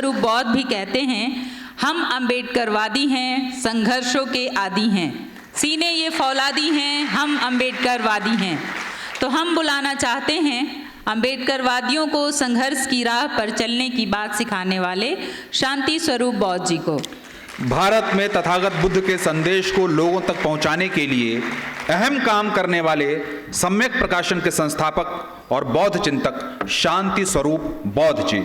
स्वरूप बौद्ध भी कहते हैं, हम अम्बेडकरवादी हैं, संघर्षों के आदी हैं, सीने ये फौलादी हैं, हम अम्बेडकरवादी हैं। तो हम बुलाना चाहते हैं अम्बेडकरवादियों को संघर्ष की राह पर चलने की बात सिखाने वाले शांति स्वरूप बौद्ध जी को। भारत में तथागत बुद्ध के संदेश को लोगों तक पहुंचाने के लिए अहम काम करने वाले सम्यक प्रकाशन के संस्थापक और बौद्ध चिंतक शांति स्वरूप बौद्ध जी।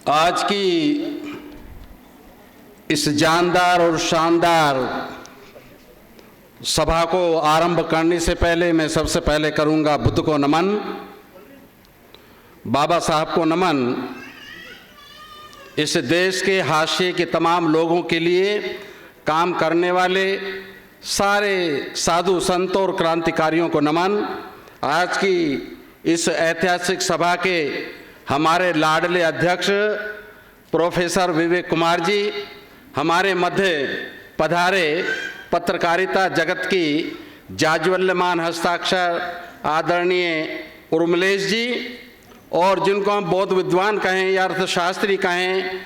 आज की इस जानदार और शानदार सभा को आरंभ करने से पहले मैं सबसे पहले करूंगा बुद्ध को नमन, बाबा साहब को नमन। इस देश के हाशिए के तमाम लोगों के लिए काम करने वाले सारे साधु संतों और क्रांतिकारियों को नमन। आज की इस ऐतिहासिक सभा के हमारे लाडले अध्यक्ष प्रोफेसर विवेक कुमार जी, हमारे मध्य पधारे पत्रकारिता जगत की जाज्वल्यमान हस्ताक्षर आदरणीय उर्मिलेश जी, और जिनको हम बौद्ध विद्वान कहें या अर्थशास्त्री कहें,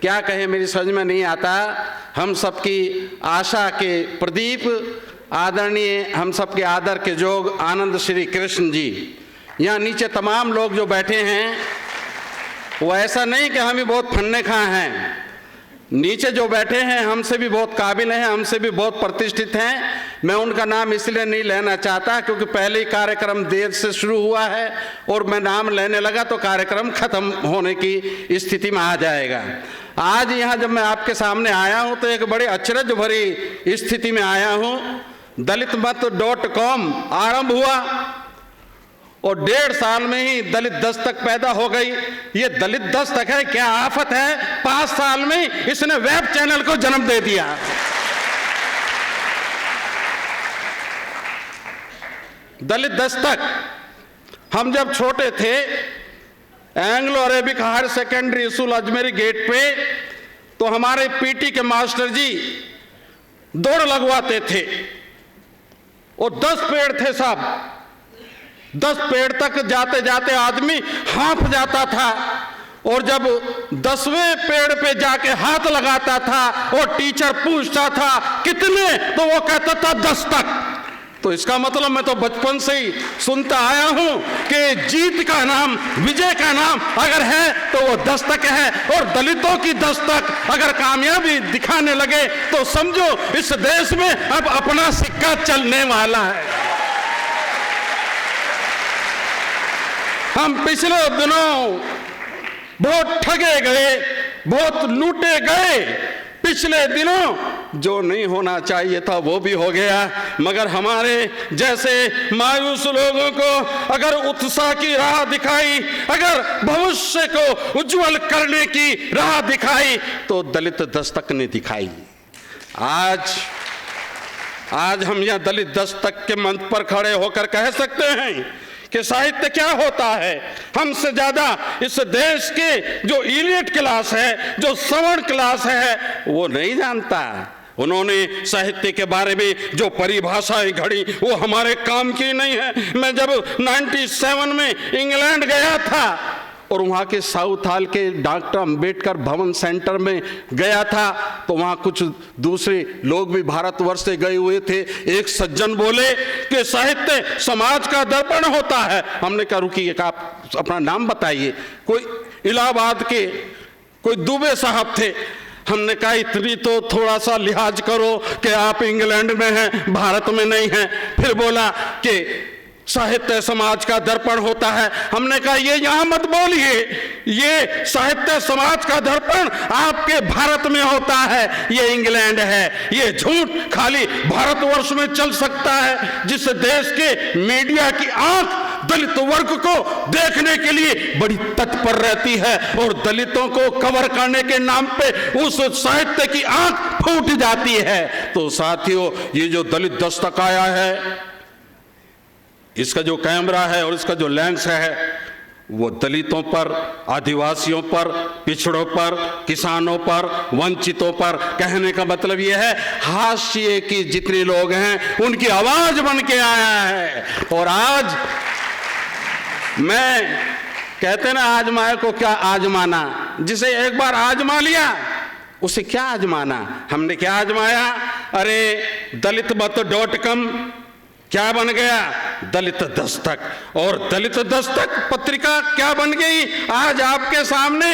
क्या कहें मेरी समझ में नहीं आता, हम सबकी आशा के प्रदीप आदरणीय हम सबके आदर के जोग आनंद श्री कृष्ण जी। यहाँ नीचे तमाम लोग जो बैठे हैं वो ऐसा नहीं कि हम ही बहुत फन्ने खा हैं, नीचे जो बैठे हैं हमसे भी बहुत काबिल हैं, हमसे भी बहुत प्रतिष्ठित हैं। मैं उनका नाम इसलिए नहीं लेना चाहता क्योंकि पहले ही कार्यक्रम देर से शुरू हुआ है और मैं नाम लेने लगा तो कार्यक्रम खत्म होने की स्थिति में आ जाएगा। आज यहाँ जब मैं आपके सामने आया हूँ तो एक बड़े अचरज भरी स्थिति में आया हूँ। दलितमत.com आरंभ हुआ और 1.5 साल में ही दलित दस्तक पैदा हो गई। ये दलित दस्तक है क्या आफत है, 5 साल में इसने वेब चैनल को जन्म दे दिया। दलित दस्तक, हम जब छोटे थे Anglo Arabic higher secondary school Ajmeri gate पे तो हमारे पीटी के मास्टर जी दौड़ लगवाते थे और 10 पेड़ थे साहब, 10 पेड़ तक जाते जाते आदमी हाँफ जाता था और जब 10वें पेड़ पे जाके हाथ लगाता था और टीचर पूछता था कितने, तो वो कहता था 10 तक। तो इसका मतलब मैं तो बचपन से ही सुनता आया हूं कि जीत का नाम, विजय का नाम अगर है तो वो दस्तक है, और दलितों की दस्तक अगर कामयाबी दिखाने लगे तो समझो इस देश में अब अपना सिक्का चलने वाला है। हम पिछले दिनों बहुत ठगे गए, बहुत लूटे गए। पिछले दिनों जो नहीं होना चाहिए था वो भी हो गया, मगर हमारे जैसे मायूस लोगों को अगर उत्साह की राह दिखाई, अगर भविष्य को उज्जवल करने की राह दिखाई तो दलित दस्तक ने दिखाई। आज हम यह दलित दस्तक के मंच पर खड़े होकर कह सकते हैं कि साहित्य क्या होता है। हमसे ज्यादा इस देश के जो इलियट क्लास है, जो सवर्ण क्लास है, वो नहीं जानता। उन्होंने साहित्य के बारे में जो परिभाषाएं घड़ी वो हमारे काम की नहीं है। मैं जब 97 में इंग्लैंड गया था और वहाँ के साउथ हॉल के डॉक्टर अंबेडकर भवन सेंटर में गया था तो वहाँ कुछ दूसरे लोग भी भारतवर्ष से गए हुए थे। एक सज्जन बोले कि साहित्य समाज का दर्पण होता है। हमने कहा रुकिए, आप अपना नाम बताइए। कोई इलाहाबाद के कोई दुबे साहब थे। हमने कहा इतनी तो थोड़ा सा लिहाज करो कि आप इंग्लैंड में हैं, भारत में नहीं हैं। फिर बोला कि साहित्य समाज का दर्पण होता है। हमने कहा ये यहां मत बोलिए, ये साहित्य समाज का दर्पण आपके भारत में होता है, ये इंग्लैंड है। ये झूठ खाली भारतवर्ष में चल सकता है जिस देश के मीडिया की आंख दलित वर्ग को देखने के लिए बड़ी तत्पर रहती है और दलितों को कवर करने के नाम पे उस साहित्य की आंख फूट जाती है। तो साथियों, ये जो दलित दस्तक आया है, इसका जो कैमरा है और इसका जो लेंस है वो दलितों पर, आदिवासियों पर, पिछड़ों पर, किसानों पर, वंचितों पर, कहने का मतलब ये है हाशिए की जितने लोग हैं उनकी आवाज बन के आया है। और मैं कहते ना आजमाए को क्या आजमाना, जिसे एक बार आजमा लिया उसे क्या आजमाना। हमने क्या आजमाया? अरे दलितमत.com क्या बन गया? दलित दस्तक। और दलित दस्तक पत्रिका क्या बन गई? आज आपके सामने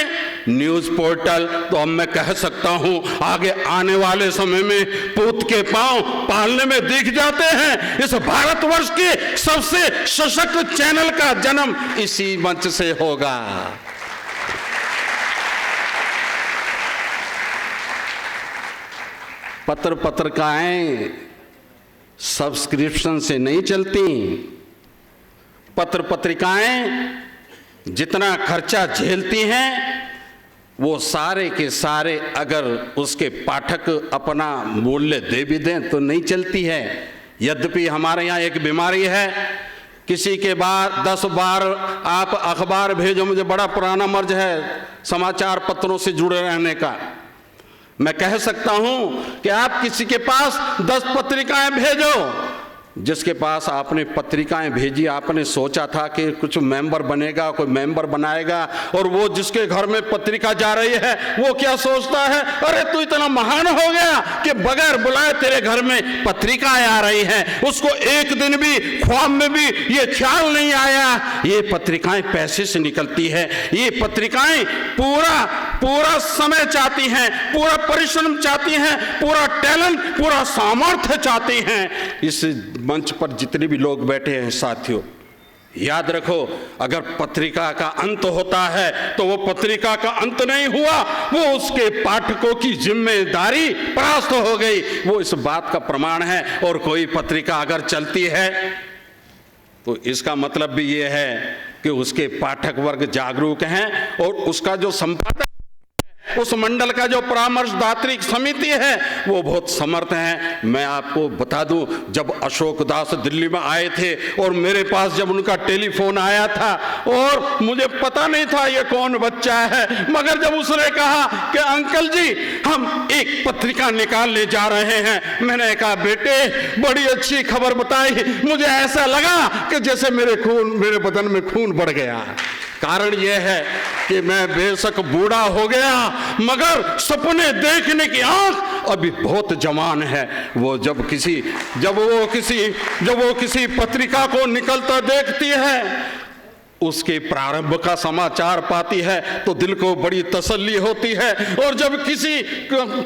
न्यूज पोर्टल। तो अब मैं कह सकता हूं आगे आने वाले समय में पूत के पांव पालने में दिख जाते हैं। इस भारतवर्ष के सबसे सशक्त चैनल का जन्म इसी मंच से होगा। पत्रिकाएं सब्सक्रिप्शन से नहीं चलती। पत्रिकाएं जितना खर्चा झेलती हैं वो सारे के सारे अगर उसके पाठक अपना मूल्य दे भी दें तो नहीं चलती है। यद्यपि हमारे यहाँ एक बीमारी है, किसी के बाद 10 बार आप अखबार भेजो, मुझे बड़ा पुराना मर्ज है समाचार पत्रों से जुड़े रहने का। मैं कह सकता हूं कि आप किसी के पास 10 पत्रिकाएं भेजो, जिसके पास आपने पत्रिकाएं भेजी आपने सोचा था कि कुछ मेंबर बनेगा, कोई मेंबर बनाएगा, और वो जिसके घर में पत्रिका जा रही है वो क्या सोचता है? अरे तू इतना महान हो गया कि बगैर बुलाए तेरे घर में पत्रिकाएं आ रही हैं। उसको एक दिन भी ख्वाब में भी ये ख्याल नहीं आया। ये पत्रिकाएं पैसे से निकलती है। ये पत्रिकाएं पूरा समय चाहती हैं, पूरा परिश्रम चाहती हैं, पूरा टैलेंट, पूरा सामर्थ्य चाहती हैं। इस मंच पर जितने भी लोग बैठे हैं साथियों, याद रखो, अगर पत्रिका का अंत होता है तो वो पत्रिका का अंत नहीं हुआ, वो उसके पाठकों की जिम्मेदारी परास्त हो गई। वो इस बात का प्रमाण है। और कोई पत्रिका अगर चलती है तो इसका मतलब भी ये है कि उसके पाठक वर्ग जागरूक हैं और उसका जो संपादक, उस मंडल का जो परामर्शदात्री समिति है वो बहुत समर्थ है। मैं आपको बता दूं, जब अशोक दास दिल्ली में आए थे और मेरे पास जब उनका टेलीफोन आया था और मुझे पता नहीं था ये कौन बच्चा है, मगर जब उसने कहा कि अंकल जी हम एक पत्रिका निकालने जा रहे हैं, मैंने कहा बेटे बड़ी अच्छी खबर बताई। मुझे ऐसा लगा कि जैसे मेरे बदन में खून बढ़ गया। कारण यह है कि मैं बेशक बूढ़ा हो गया मगर सपने देखने की आंख अभी बहुत जवान है। वो जब वो किसी पत्रिका को निकलता देखती है, उसके प्रारंभ का समाचार पाती है तो दिल को बड़ी तसल्ली होती है। और जब किसी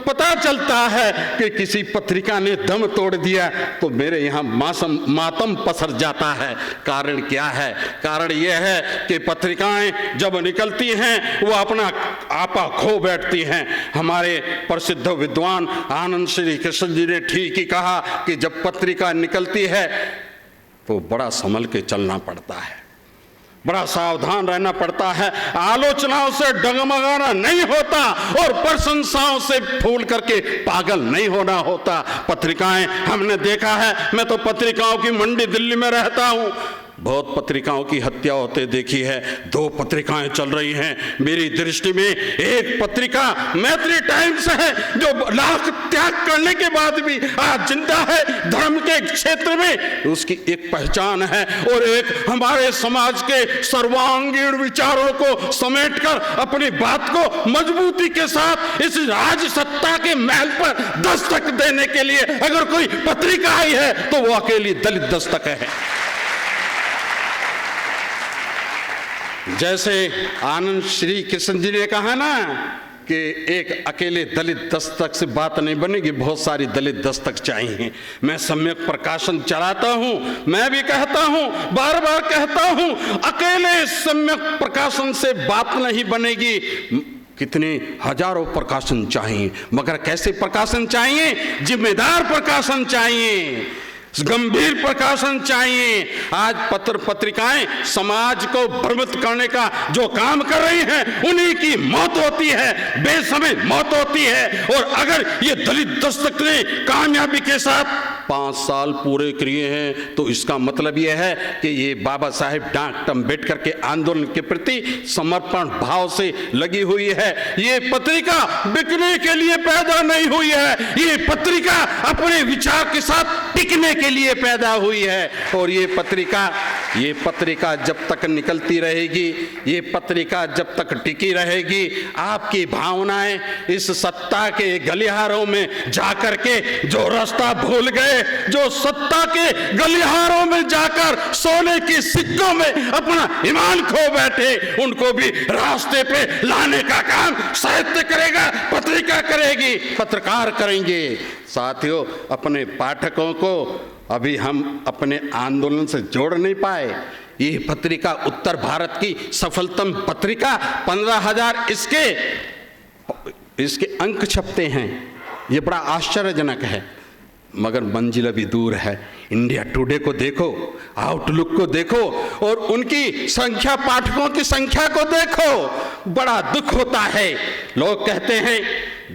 पता चलता है कि किसी पत्रिका ने दम तोड़ दिया तो मेरे यहाँ मातम पसर जाता है। कारण क्या है? कारण यह है कि पत्रिकाएं जब निकलती हैं वो अपना आपा खो बैठती हैं। हमारे प्रसिद्ध विद्वान आनंद श्री कृष्ण जी ने ठीक ही कहा कि जब पत्रिका निकलती है तो बड़ा संभल के चलना पड़ता है, बड़ा सावधान रहना पड़ता है। आलोचनाओं से डगमगाना नहीं होता और प्रशंसाओं से फूल करके पागल नहीं होना होता। पत्रिकाएं हमने देखा है, मैं तो पत्रिकाओं की मंडी दिल्ली में रहता हूं, बहुत पत्रिकाओं की हत्या होते देखी है। 2 पत्रिकाएं चल रही हैं मेरी दृष्टि में। एक पत्रिका मैत्री टाइम्स है जो लाख त्याग करने के बाद भी आज जिंदा है धर्म के क्षेत्र में, उसकी एक पहचान है। और एक हमारे समाज के सर्वांगीण विचारों को समेटकर अपनी बात को मजबूती के साथ इस राज सत्ता के महल पर दस्तक देने के लिए अगर कोई पत्रिका आई है तो वो अकेली दलित दस्तक है। जैसे आनंद श्री कृष्ण जी ने कहा ना कि एक अकेले दलित दस्तक से बात नहीं बनेगी, बहुत सारी दलित दस्तक चाहिए। मैं सम्यक प्रकाशन चलाता हूं, मैं भी कहता हूं, बार बार कहता हूं, अकेले सम्यक प्रकाशन से बात नहीं बनेगी। कितने हजारों प्रकाशन चाहिए, मगर कैसे प्रकाशन चाहिए? जिम्मेदार प्रकाशन चाहिए, गंभीर प्रकाशन चाहिए। आज पत्रिकाएं समाज को भ्रमित करने का जो काम कर रही हैं उन्हीं की मौत होती है, बेसमय मौत होती है। और अगर ये दलित दस्तक ने कामयाबी के साथ 5 साल पूरे किए हैं तो इसका मतलब यह है कि ये बाबा साहेब डॉक्टर अम्बेडकर के आंदोलन के प्रति समर्पण भाव से लगी हुई है। ये पत्रिका बिकने के लिए पैदा नहीं हुई है, ये पत्रिका अपने विचार के साथ टिकने के लिए पैदा हुई है। और ये पत्रिका ये पत्रिका जब तक निकलती रहेगी, ये पत्रिका जब तक टिकी रहेगी, आपकी भावनाएं इस सत्ता के गलियारों में जाकर के जो रास्ता भूल गए, जो सत्ता के गलियारों में जाकर सोने की सिक्कों में अपना ईमान खो बैठे, उनको भी रास्ते पे लाने का काम साहित्य करेगा, पत्रिका करेगी, पत्रकार करेंगे। साथियों, अपने पाठकों को अभी हम अपने आंदोलन से जोड़ नहीं पाए। ये पत्रिका उत्तर भारत की सफलतम पत्रिका, 15,000 इसके अंक छपते हैं। ये बड़ा आश्चर्यजनक है, मगर मंजिल अभी दूर है। इंडिया टुडे को देखो, आउटलुक को देखो और उनकी संख्या, पाठकों की संख्या को देखो, बड़ा दुख होता है। लोग कहते हैं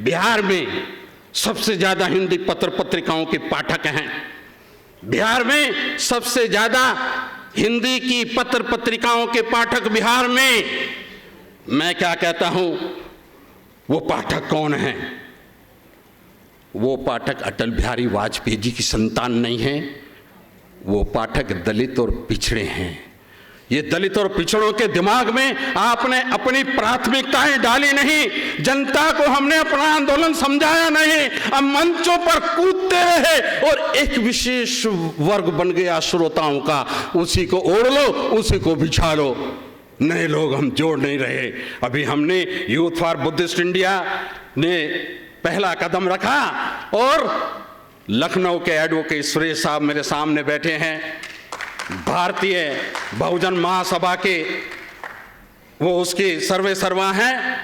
बिहार में सबसे ज्यादा हिंदी पत्र पत्रिकाओं के पाठक हैं, बिहार में सबसे ज्यादा हिंदी की पत्र पत्रिकाओं के पाठक बिहार में। मैं क्या कहता हूं, वो पाठक कौन है? वो पाठक अटल बिहारी वाजपेयी जी की संतान नहीं है, वो पाठक दलित और पिछड़े हैं। ये दलित और पिछड़ों के दिमाग में आपने अपनी प्राथमिकताएं डाली नहीं, जनता को हमने अपना आंदोलन समझाया नहीं, अब मंचों पर कूदते रहे और एक विशेष वर्ग बन गया श्रोताओं का, उसी को ओढ़ लो, उसी को बिछा लो। नए लोग हम जोड़ नहीं रहे। अभी हमने यूथ फॉर बुद्धिस्ट इंडिया ने पहला कदम रखा और लखनऊ के एडवोकेट सुरेश साहब मेरे सामने बैठे हैं, भारतीय बहुजन महासभा के वो उसके सर्वे सर्वा हैं।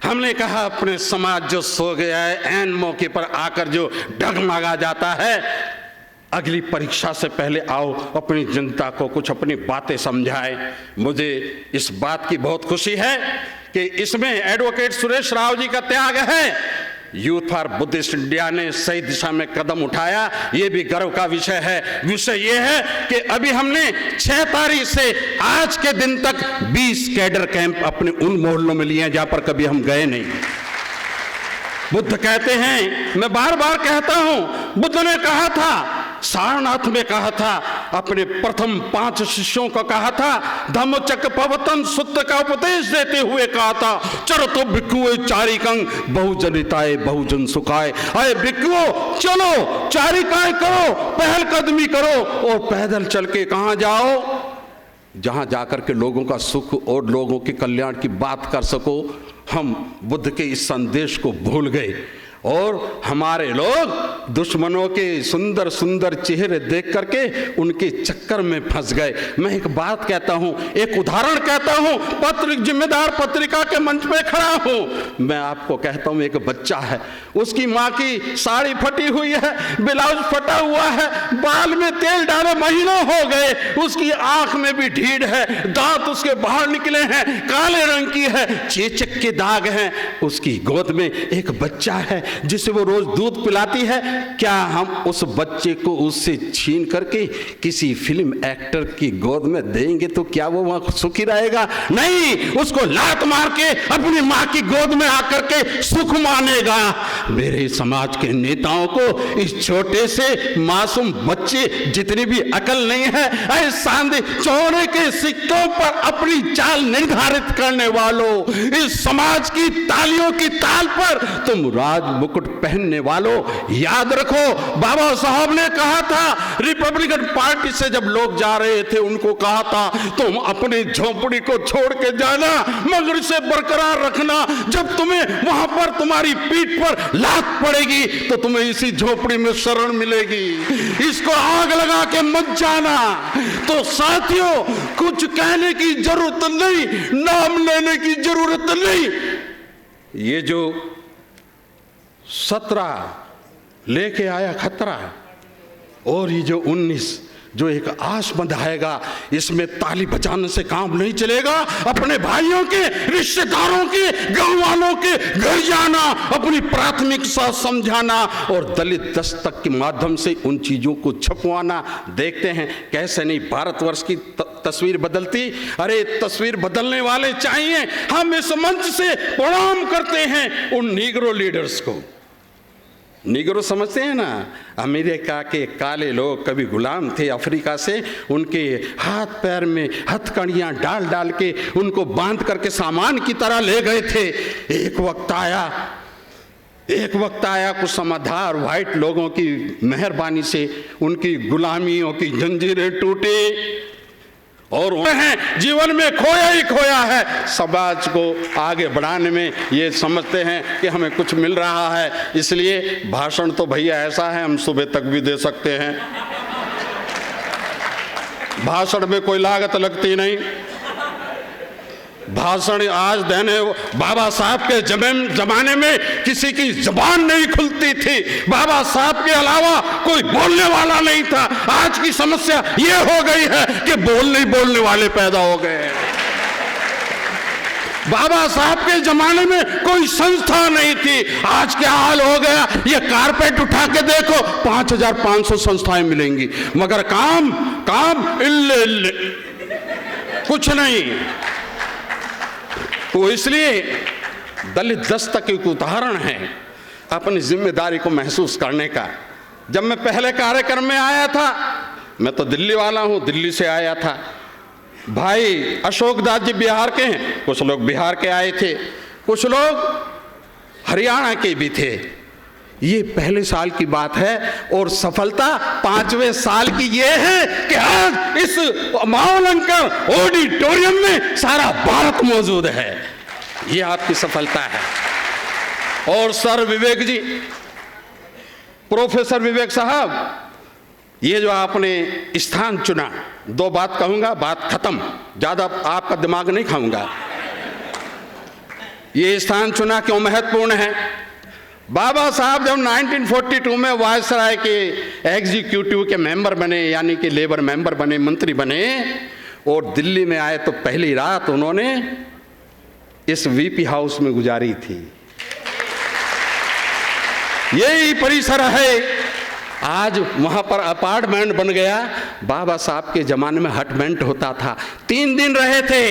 हमने कहा अपने समाज जो सो गया है, ऐन मौके पर आकर जो डगमगा जाता है, अगली परीक्षा से पहले आओ अपनी जनता को कुछ अपनी बातें समझाए। मुझे इस बात की बहुत खुशी है कि इसमें एडवोकेट सुरेश राव जी का त्याग है। यूथ फॉर बुद्धिस्ट इंडिया ने सही दिशा में कदम उठाया, ये भी गर्व का विषय है। विषय ये है कि अभी हमने 6 तारीख से आज के दिन तक 20 कैडर कैंप अपने उन मोहल्लों में लिए हैं जहां पर कभी हम गए नहीं। बुद्ध कहते हैं, मैं बार बार कहता हूं, बुद्ध ने कहा था, सारनाथ में कहा था, अपने प्रथम 5 शिष्यों को कहा था, धम्मचक्र प्रवर्तन सूत्र का उपदेश देते हुए कहा था, चरतो भिक्षुओ चारिकं बहुजनिताय बहुजन सुखाय। अरे भिक्षुओ चलो, चारिकाएं करो, पहल कदमी करो और पैदल चल के कहां जाओ, जहां जाकर के लोगों का सुख और लोगों के कल्याण की बात कर सको। हम बुद्ध के इस संदेश को भूल गए और हमारे लोग दुश्मनों के सुंदर सुंदर चेहरे देख करके उनके चक्कर में फंस गए। मैं एक बात कहता हूं, एक उदाहरण कहता हूं, जिम्मेदार पत्रिका के मंच पे खड़ा हूं। मैं आपको कहता हूं, एक बच्चा है, उसकी माँ की साड़ी फटी हुई है, ब्लाउज फटा हुआ है, बाल में तेल डाले महीनों हो गए, उसकी आंख में भी ढीढ़ है, दांत उसके बाहर निकले हैं, काले रंग की है, चेचक के दाग हैं। उसकी गोद में एक बच्चा है जिसे वो रोज दूध पिलाती है। क्या हम उस बच्चे को उससे छीन करके किसी फिल्म एक्टर की गोद में देंगे तो क्या वो वहां सुखी रहेगा? नहीं, उसको लात मार के अपनी मां की गोद में आकर के सुख मानेगा। मेरे समाज के नेताओं को इस छोटे से मासूम बच्चे जितनी भी अकल नहीं है, ऐसे चौरे के सिक्कों पर अपनी चाल निर्धारित करने वालों, इस समाज की तालियों की ताल पर तुम राज मुकुट पहनने वालों, याद रखो, बाबा साहब ने कहा था, रिपब्लिकन पार्टी से जब लोग जा रहे थे उनको कहा था, तुम अपनी झोपड़ी को छोड़ के जाना मगर इसे बरकरार रखना, जब तुम्हें वहां पर तुम्हारी पीठ पर लात पड़ेगी तो तुम्हें इसी झोपड़ी में शरण मिलेगी, इसको आग लगा के मत जाना। तो साथियों, कुछ कहने की जरूरत नहीं, नाम लेने की जरूरत नहीं। ये जो 17 लेके आया खतरा और ये जो 19 जो एक आस बंधाएगा, इसमें ताली बजाने से काम नहीं चलेगा। अपने भाइयों के, रिश्तेदारों के, गांव वालों के घर जाना, अपनी प्राथमिकता समझाना और दलित दस्तक के माध्यम से उन चीजों को छपवाना। देखते हैं कैसे नहीं भारतवर्ष की तस्वीर बदलती। अरे तस्वीर बदलने वाले चाहिए। हम इस मंच से प्रणाम करते हैं उन नीग्रो लीडर्स को निगरो समझते हैं ना, अमेरिका के काले लोग कभी गुलाम थे अफ्रीका से, उनके हाथ पैर में हथकड़ियाँ डाल डाल के उनको बांध करके सामान की तरह ले गए थे। एक वक्त आया कुछ समझदार व्हाइट लोगों की मेहरबानी से उनकी गुलामियों की जंजीरें टूटी और उन्हें जीवन में खोया ही खोया है। समाज को आगे बढ़ाने में ये समझते हैं कि हमें कुछ मिल रहा है, इसलिए भाषण तो भैया ऐसा है हम सुबह तक भी दे सकते हैं। भाषण में कोई लागत लगती नहीं। भाषण आज देने, बाबा साहब के जमाने में किसी की जबान नहीं खुलती थी, बाबा साहब के अलावा कोई बोलने वाला नहीं था। आज की समस्या ये हो गई है कि बोलने वाले पैदा हो गए हैं। बाबा साहब के जमाने में कोई संस्था नहीं थी, आज क्या हाल हो गया। ये कारपेट उठा के देखो 5500 संस्थाएं मिलेंगी, मगर काम इल्ले कुछ नहीं। तो इसलिए दलित दस्तक एक उदाहरण है अपनी जिम्मेदारी को महसूस करने का। जब मैं पहले कार्यक्रम में आया था, मैं तो दिल्ली वाला हूं, दिल्ली से आया था। भाई अशोक दास जी बिहार के हैं, कुछ लोग बिहार के आए थे, कुछ लोग हरियाणा के भी थे। ये पहले साल की बात है और सफलता 5वें साल की ये है कि आज इस मावलंकर ऑडिटोरियम में सारा भारत मौजूद है। ये आपकी सफलता है। और सर विवेक जी, प्रोफेसर विवेक साहब, ये जो आपने स्थान चुना, 2 बात कहूंगा, बात खत्म, ज्यादा आपका दिमाग नहीं खाऊंगा। ये स्थान चुना क्यों महत्वपूर्ण है? बाबा साहब जब 1942 में वायसराय के एग्जीक्यूटिव के मेंबर बने, यानी कि लेबर मेंबर बने, मंत्री बने और दिल्ली में आए, तो पहली रात उन्होंने इस वीपी हाउस में गुजारी थी। यही परिसर है, आज वहां पर अपार्टमेंट बन गया। बाबा साहब के जमाने में हटमेंट होता था, 3 दिन रहे थे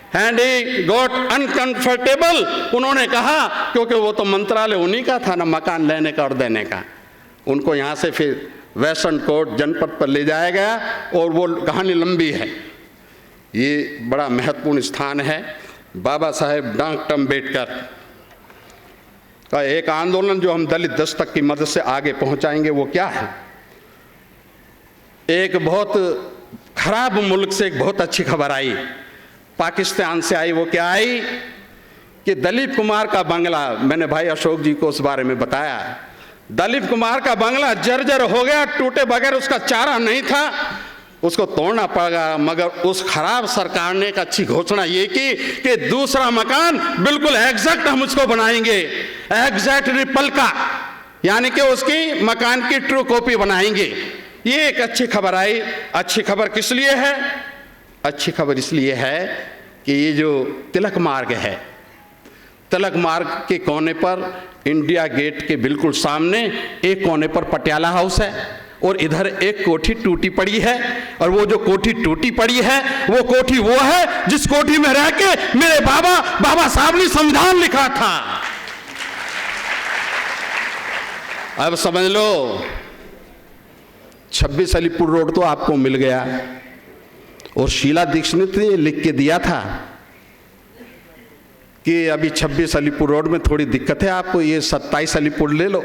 एंड ही गॉट अनकंफर्टेबल। उन्होंने कहा, क्योंकि वो तो मंत्रालय उन्हीं का था ना, मकान लेने का और देने का, उनको यहाँ से फिर वेस्टर्न कोर्ट जनपद पर ले जाया गया और वो कहानी लंबी है। ये बड़ा महत्वपूर्ण स्थान है। बाबा साहेब डॉक्टर अम्बेडकर का एक आंदोलन जो हम दलित दस्तक की मदद से आगे पहुंचाएंगे, वो क्या है? एक बहुत खराब मुल्क से एक बहुत अच्छी खबर आई, पाकिस्तान से आई। वो क्या आई कि दलीप कुमार का बंगला, मैंने भाई अशोक जी को उस बारे में बताया, दलीप कुमार का बंगला जर्जर हो गया, टूटे बगैर उसका चारा नहीं था, उसको तोड़ना पड़ा। मगर उस खराब सरकार ने एक अच्छी घोषणा ये की कि दूसरा मकान बिल्कुल एग्जैक्ट हम उसको बनाएंगे, एग्जैक्ट रिपल्का, यानी कि उसकी मकान की ट्रू कॉपी बनाएंगे। ये एक अच्छी खबर आई। अच्छी खबर किस लिए है? अच्छी खबर इसलिए है कि ये जो तिलक मार्ग है, तिलक मार्ग के कोने पर इंडिया गेट के बिल्कुल सामने एक कोने पर पटियाला हाउस है और इधर एक कोठी टूटी पड़ी है। और वो जो कोठी टूटी पड़ी है, वो कोठी वो है जिस कोठी में रह के मेरे बाबा साहब ने संविधान लिखा था। अब समझ लो, 26 अलीपुर रोड तो आपको मिल गया और शीला दीक्षित ने लिख के दिया था कि अभी 26 अलीपुर रोड में थोड़ी दिक्कत है आपको, ये 27 अलीपुर ले लो।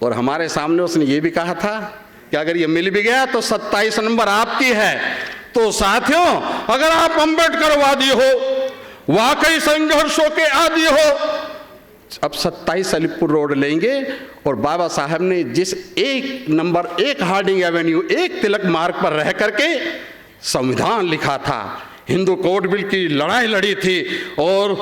और हमारे सामने उसने ये भी कहा था कि अगर ये मिल भी गया तो 27 नंबर आपकी है। तो साथियों, अगर आप अम्बेडकरवादी हो, वाकई संघर्षों के आदी हो, अब 27 अलीपुर रोड लेंगे और बाबा साहब ने जिस 1 नंबर 1 हार्डिंग एवेन्यू 1 तिलक मार्ग पर रह करके संविधान लिखा था, हिंदू कोड बिल की लड़ाई लड़ी थी और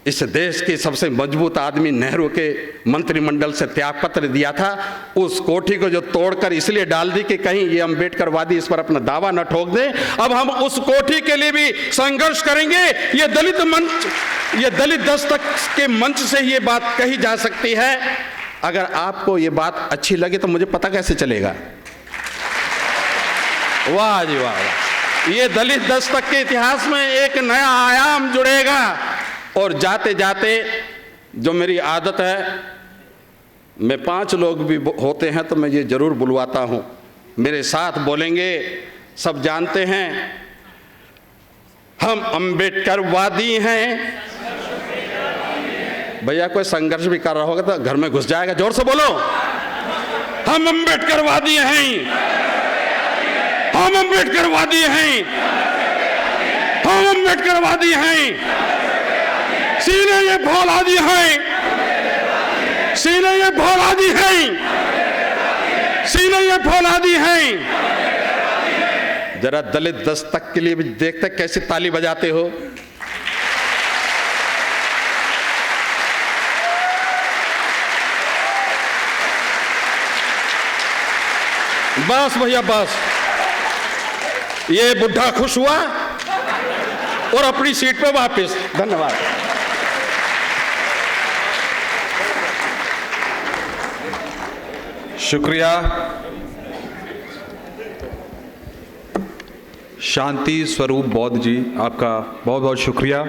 इस देश के सबसे मजबूत आदमी नेहरू के मंत्रिमंडल से त्यागपत्र दिया था, उस कोठी को जो तोड़कर इसलिए डाल दी कि कहीं ये अम्बेडकरवादी इस पर अपना दावा न ठोक दे। अब हम उस कोठी के लिए भी संघर्ष करेंगे। ये दलित दस्तक के मंच से ये बात कही जा सकती है। अगर आपको ये बात अच्छी लगे तो मुझे पता कैसे चलेगा? वाह जी वाह, ये दलित दस्तक के इतिहास में एक नया आयाम जुड़ेगा। और जाते जाते जो मेरी आदत है, मैं 5 लोग भी होते हैं तो मैं ये जरूर बुलवाता हूँ, मेरे साथ बोलेंगे। सब जानते हैं हम अम्बेडकरवादी हैं। भैया कोई संघर्ष भी कर रहा होगा तो घर में घुस जाएगा, जोर से बोलो। हम अम्बेडकरवादी हैं, हम अम्बेडकरवादी हैं, हम अम्बेडकरवादी हैं। सीने ये फौलादी हैं, सीने ये फौलादी हैं, सीने ये फौलादी हैं। जरा दलित दस्तक के लिए भी देखते कैसी ताली बजाते हो। बस भैया बस, ये बुढ़ा खुश हुआ और अपनी सीट पे वापस। धन्यवाद। शुक्रिया। शांति स्वरूप बौद्ध जी, आपका बहुत बहुत शुक्रिया।